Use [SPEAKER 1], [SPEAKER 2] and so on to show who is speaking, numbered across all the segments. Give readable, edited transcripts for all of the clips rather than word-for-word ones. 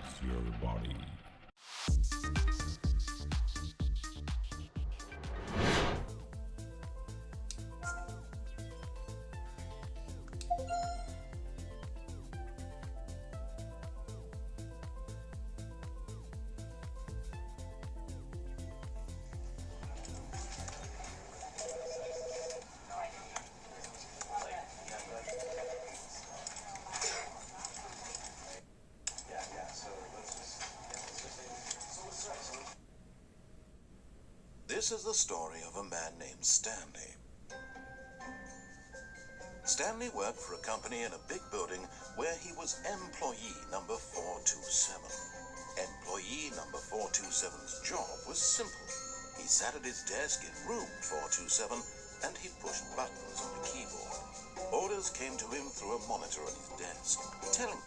[SPEAKER 1] affects your body.
[SPEAKER 2] This is the story of a man named Stanley. Stanley worked for a company in a big building where he was employee number 427. Employee number 427's job was simple. He sat at his desk in room 427 and he pushed buttons on a keyboard. Orders came to him through a monitor on his desk, telling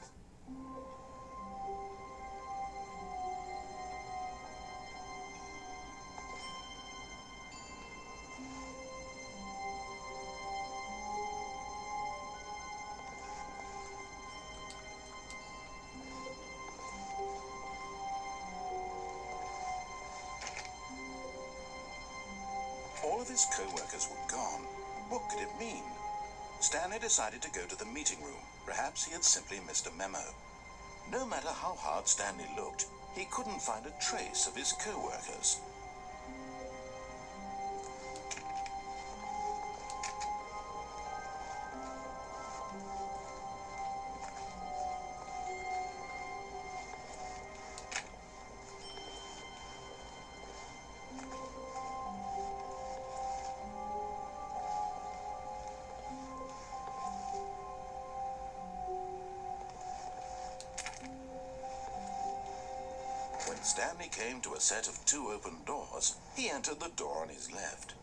[SPEAKER 2] all of his co-workers were gone. What could it mean? Stanley decided to go to the meeting room. Perhaps he had simply missed a memo. No matter how hard Stanley looked, he couldn't find a trace of his co-workers. When Stanley came to a set of 2 open doors, he entered the door on his left.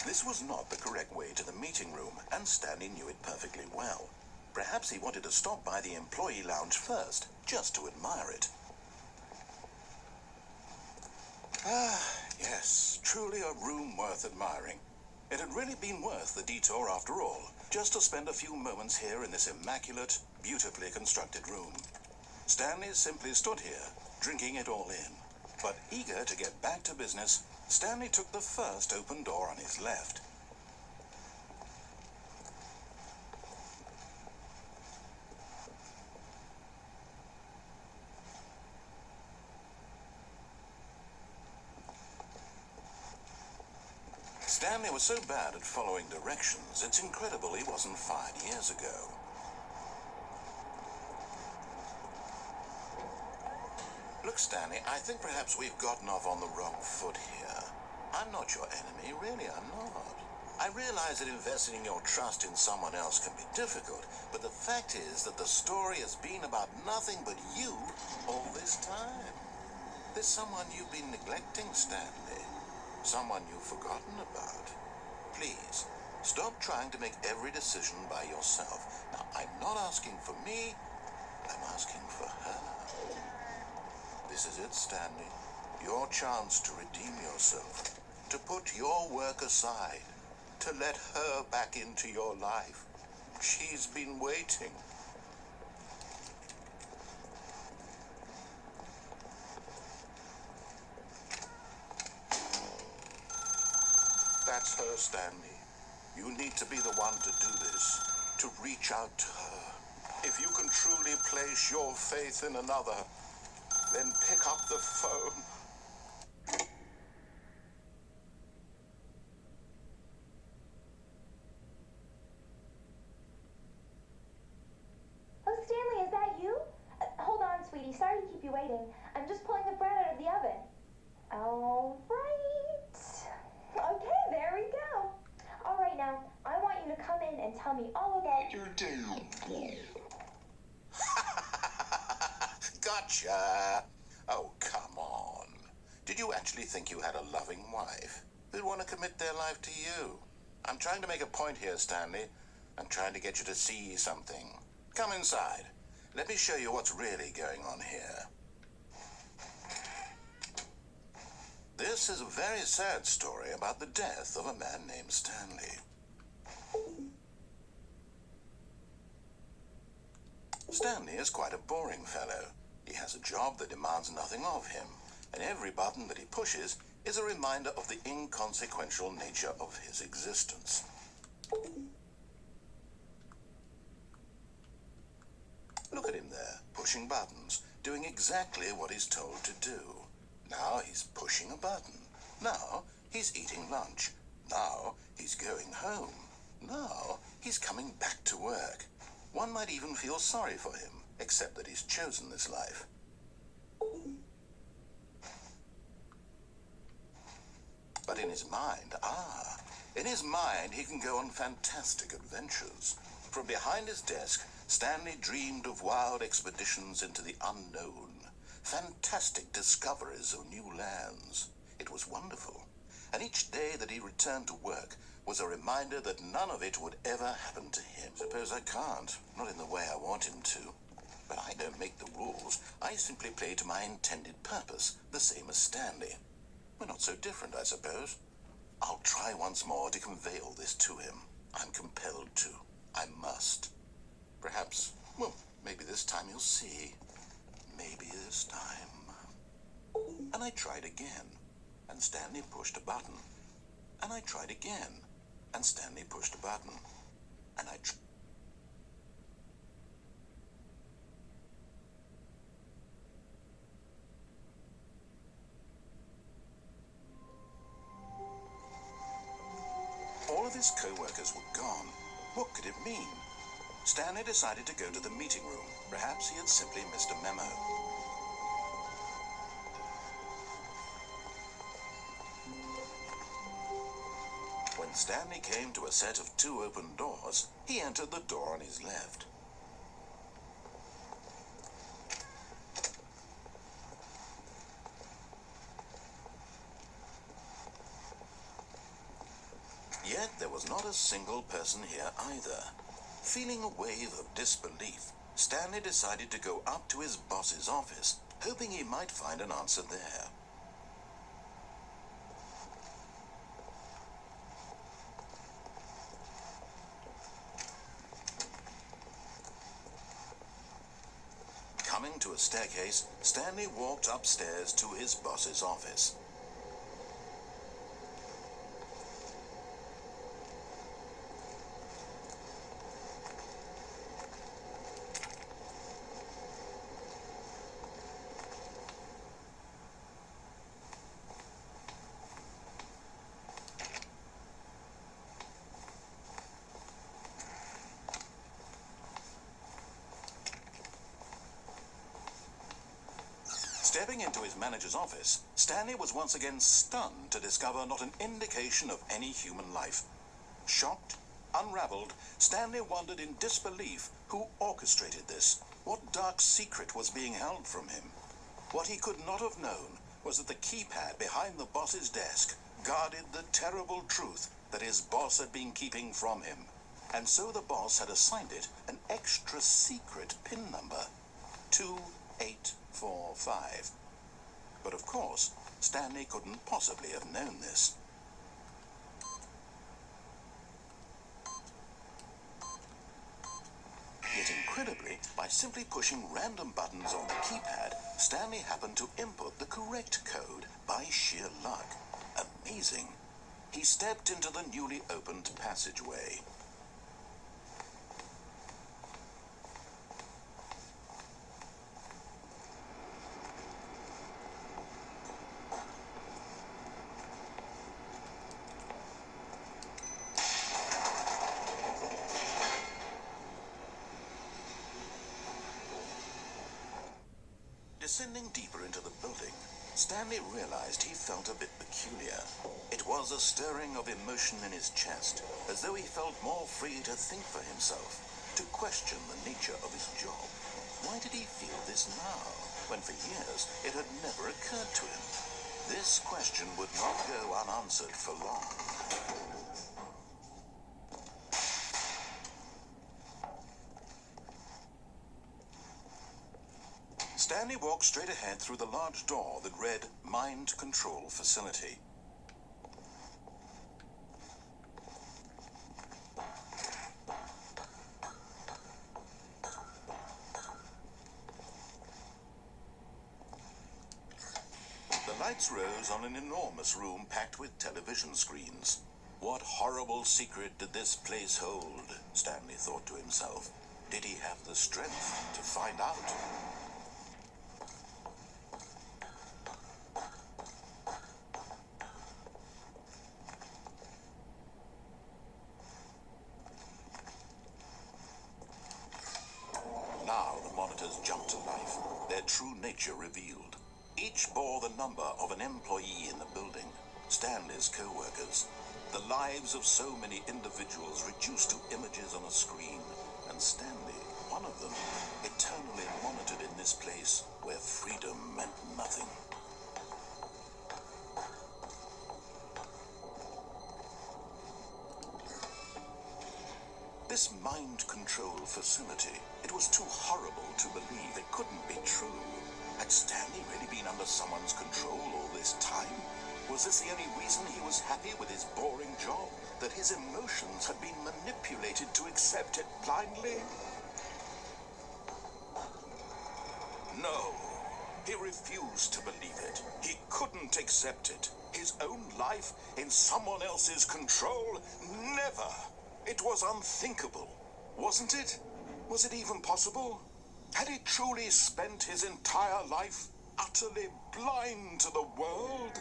[SPEAKER 2] This was not the correct way to the meeting room, and Stanley knew it perfectly well. Perhaps he wanted to stop by the employee lounge first, just to admire it. Ah, yes, truly a room worth admiring. It had really been worth the detour after all, just to spend a few moments here in this immaculate, beautifully constructed room. Stanley simply stood here, drinking it all in. But eager to get back to business, Stanley took the first open door on his left. Stanley was so bad at following directions, it's incredible he wasn't fired years ago. Look, Stanley, I think perhaps we've gotten off on the wrong foot here. I'm not your enemy, really, I'm not. I realize that investing your trust in someone else can be difficult, but the fact is that the story has been about nothing but you all this time. There's someone you've been neglecting, Stanley. Someone you've forgotten about. Please, stop trying to make every decision by yourself. Now, I'm not asking for me, I'm asking for her. This is it, Stanley. Your chance to redeem yourself, to put your work aside, to let her back into your life. She's been waiting. That's her, Stanley. You need to be the one to do this, to reach out to her. If you can truly place your faith in another, then pick up the phone.
[SPEAKER 3] Oh, Stanley, is that you? Hold on, sweetie. Sorry to keep you waiting. I'm just pulling the bread out of the oven. All right. Okay, there we go. All right, now, I want you to come in and tell me all about your day.
[SPEAKER 2] Gotcha. Oh, come on. Did you actually think you had a loving wife who'd want to commit their life to you? I'm trying to make a point here, Stanley. I'm trying to get you to see something. Come inside. Let me show you what's really going on here. This is a very sad story about the death of a man named Stanley. Stanley is quite a boring fellow. He has a job that demands nothing of him, and every button that he pushes is a reminder of the inconsequential nature of his existence. Look at him there, pushing buttons, doing exactly what he's told to do. Now he's pushing a button. Now he's eating lunch. Now he's going home. Now he's coming back to work. One might even feel sorry for him, except that he's chosen this life. But in his mind, in his mind he can go on fantastic adventures. From behind his desk, Stanley dreamed of wild expeditions into the unknown, fantastic discoveries of new lands. It was wonderful, and each day that he returned to work was a reminder that none of it would ever happen to him. Suppose I can't, not in the way I want him to. But I don't make the rules. I simply play to my intended purpose, the same as Stanley. We're not so different, I suppose. I'll try once more to convey all this to him. I'm compelled to. I must. Perhaps, well, maybe this time he'll see. Maybe this time. And I tried again, and Stanley pushed a button. And I tried again, and Stanley pushed a button. And all of his co-workers were gone. What could it mean? Stanley decided to go to the meeting room. Perhaps he had simply missed a memo. When Stanley came to a set of 2 open doors, he entered the door on his left. Yet there was not a single person here either. Feeling a wave of disbelief, Stanley decided to go up to his boss's office, hoping he might find an answer there. Coming to a staircase, Stanley walked upstairs to his boss's office. Stepping into his manager's office, Stanley was once again stunned to discover not an indication of any human life. Shocked, unraveled, Stanley wondered in disbelief who orchestrated this. What dark secret was being held from him? What he could not have known was that the keypad behind the boss's desk guarded the terrible truth that his boss had been keeping from him. And so the boss had assigned it an extra secret PIN number, 2845. But of course, Stanley couldn't possibly have known this. Yet incredibly, by simply pushing random buttons on the keypad, Stanley happened to input the correct code by sheer luck. Amazing. He stepped into the newly opened passageway. Descending deeper into the building, Stanley realized he felt a bit peculiar. It was a stirring of emotion in his chest, as though he felt more free to think for himself, to question the nature of his job. Why did he feel this now, when for years it had never occurred to him? This question would not go unanswered for long. Stanley walked straight ahead through the large door that read Mind Control Facility. lights rose on an enormous room packed with television screens. What horrible secret did this place hold? Stanley thought to himself. Did he have the strength to find out? Now the monitors jumped to life, their true nature revealed. Each bore the number of an employee in the building, Stanley's co-workers. The lives of so many individuals reduced to images on a screen, and Stanley, one of them, eternally monitored in this place where freedom meant nothing. This mind control facility, it was too horrible to believe. It couldn't be true. Had Stanley really been under someone's control all this time? Was this the only reason he was happy with his boring job? That his emotions had been manipulated to accept it blindly? No. He refused to believe it. He couldn't accept it. His own life in someone else's control? Never. It was unthinkable. Wasn't it? Was it even possible? Had he truly spent his entire life utterly blind to the world?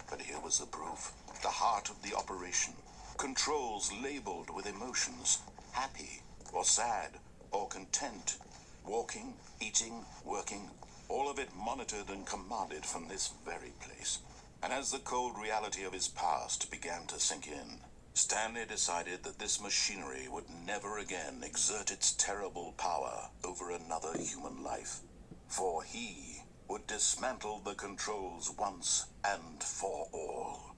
[SPEAKER 2] But here was the proof. The heart of the operation. Controls labeled with emotions. Happy or sad or content. Walking, eating, working. All of it monitored and commanded from this very place. And as the cold reality of his past began to sink in, Stanley decided that this machinery would never again exert its terrible power over another human life. For he would dismantle the controls once and for all.